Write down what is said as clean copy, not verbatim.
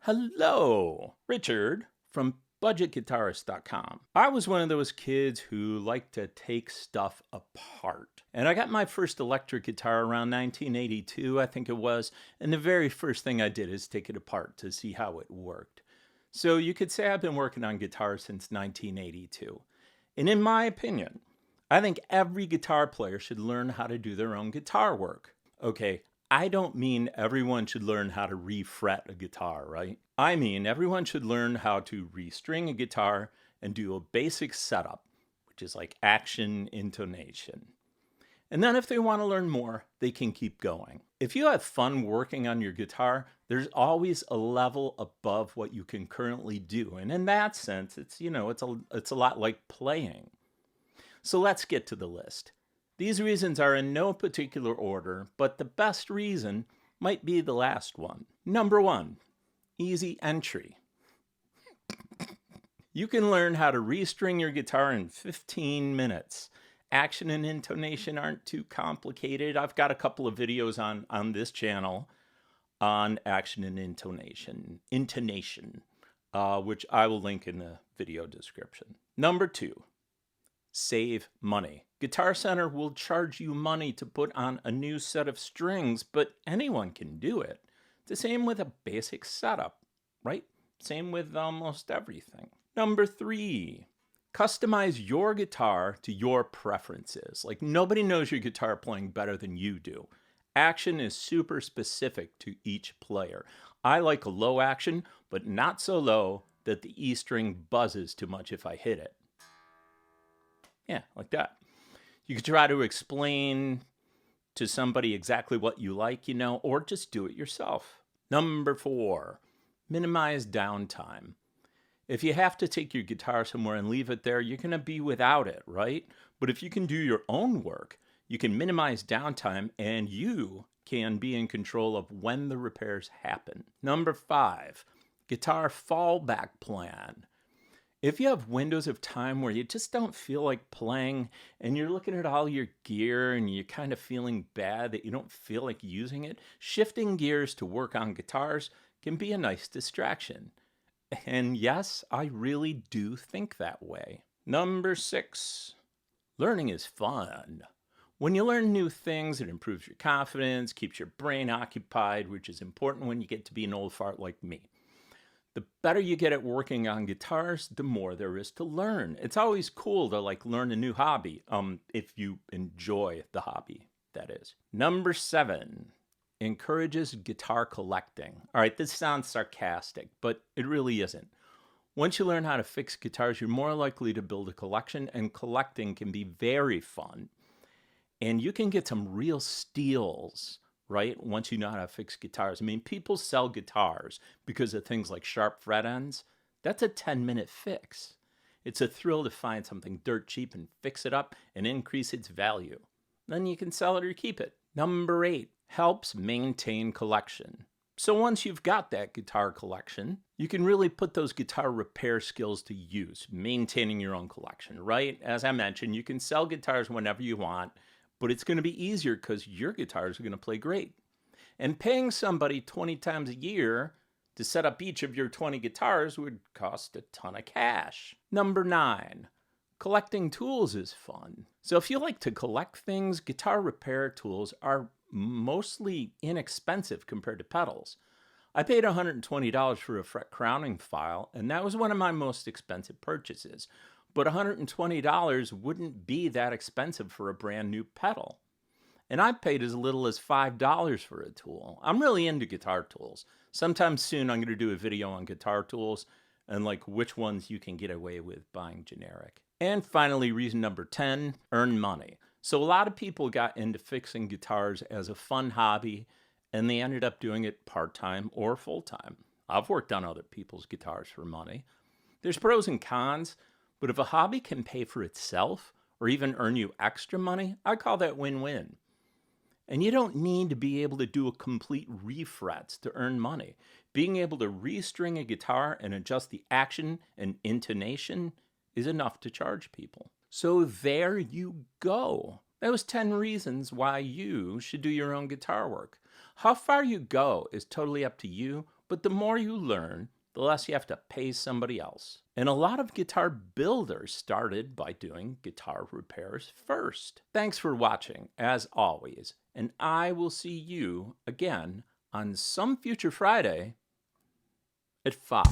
Hello, Richard from budgetguitarist.com. I was one of those kids who liked to take stuff apart. And I got my first electric guitar around 1982, I think it was. And the very first thing I did is take it apart to see how it worked. So you could say I've been working on guitar since 1982. And in my opinion, I think every guitar player should learn how to do their own guitar work. Okay, I don't mean everyone should learn how to refret a guitar, right? I mean everyone should learn how to restring a guitar and do a basic setup, which is like action, intonation. And then if they want to learn more, they can keep going. If you have fun working on your guitar, there's always a level above what you can currently do. And in that sense, it's a lot like playing. So let's get to the list. These reasons are in no particular order, but the best reason might be the last one. Number 1, easy entry. You can learn how to restring your guitar in 15 minutes. Action and intonation aren't too complicated. I've got a couple of videos on this channel on action and intonation, which I will link in the video description. Number 2, save money. Guitar Center will charge you money to put on a new set of strings, but anyone can do it. The same with a basic setup, right? Same with almost everything. Number 3, customize your guitar to your preferences. Like nobody knows your guitar playing better than you do. Action is super specific to each player. I like a low action, but not so low that the E string buzzes too much if I hit it. Yeah, like that. You could try to explain to somebody exactly what you like, or just do it yourself. Number 4, minimize downtime. If you have to take your guitar somewhere and leave it there, you're going to be without it, right? But if you can do your own work, you can minimize downtime and you can be in control of when the repairs happen. Number 5, guitar fallback plan. If you have windows of time where you just don't feel like playing and you're looking at all your gear and you're kind of feeling bad that you don't feel like using it, shifting gears to work on guitars can be a nice distraction. And yes, I really do think that way. Number 6, learning is fun. When you learn new things, it improves your confidence, keeps your brain occupied, which is important when you get to be an old fart like me. The better you get at working on guitars, the more there is to learn. It's always cool to learn a new hobby, if you enjoy the hobby, that is. Number 7, encourages guitar collecting. All right, this sounds sarcastic, but it really isn't. Once you learn how to fix guitars, you're more likely to build a collection, and collecting can be very fun. And you can get some real steals, right? Once you know how to fix guitars. I mean, people sell guitars because of things like sharp fret ends. That's a 10-minute fix. It's a thrill to find something dirt cheap and fix it up and increase its value. Then you can sell it or keep it. Number 8, helps maintain collection. So once you've got that guitar collection, you can really put those guitar repair skills to use, maintaining your own collection, right? As I mentioned, you can sell guitars whenever you want, but it's going to be easier because your guitars are going to play great. And paying somebody 20 times a year to set up each of your 20 guitars would cost a ton of cash. Number 9, collecting tools is fun. So if you like to collect things, guitar repair tools are mostly inexpensive compared to pedals. I paid $120 for a fret crowning file, and that was one of my most expensive purchases. But $120 wouldn't be that expensive for a brand new pedal. And I paid as little as $5 for a tool. I'm really into guitar tools. Sometime soon I'm going to do a video on guitar tools and which ones you can get away with buying generic. And finally, reason number 10, earn money. So a lot of people got into fixing guitars as a fun hobby, and they ended up doing it part-time or full-time. I've worked on other people's guitars for money. There's pros and cons, but if a hobby can pay for itself or even earn you extra money, I call that win-win. And you don't need to be able to do a complete refrets to earn money. Being able to restring a guitar and adjust the action and intonation is enough to charge people. So there you go. That was 10 reasons why you should do your own guitar work. How far you go is totally up to you, But the more you learn, the less you have to pay somebody else. And a lot of guitar builders started by doing guitar repairs first. Thanks for watching, as always, and I will see you again on some future Friday at 5.